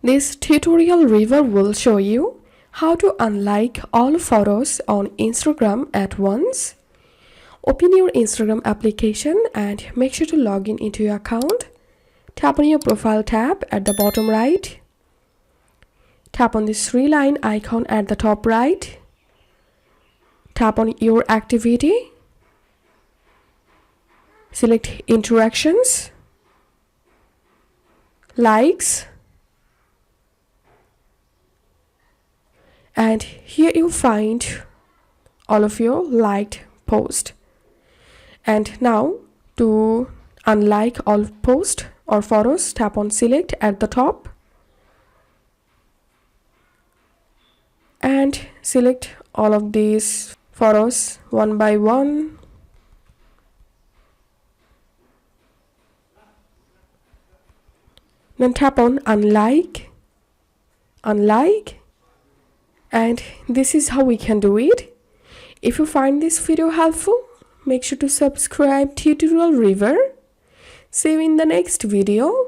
This tutorial review will show you how to unlike all photos on Instagram at once. Open your Instagram application and make sure to log in into your account. Tap on your profile tab at the bottom right. Tap on this three-line icon at the top right. Tap on your activity. Select interactions, likes, and here you'll find all of your liked posts. And now to unlike all posts or photos, tap on select at the top and select all of these photos one by one. Then tap on unlike, and this is how we can do it. If you find this video helpful, make sure to subscribe Tutorial River. See you in the next video.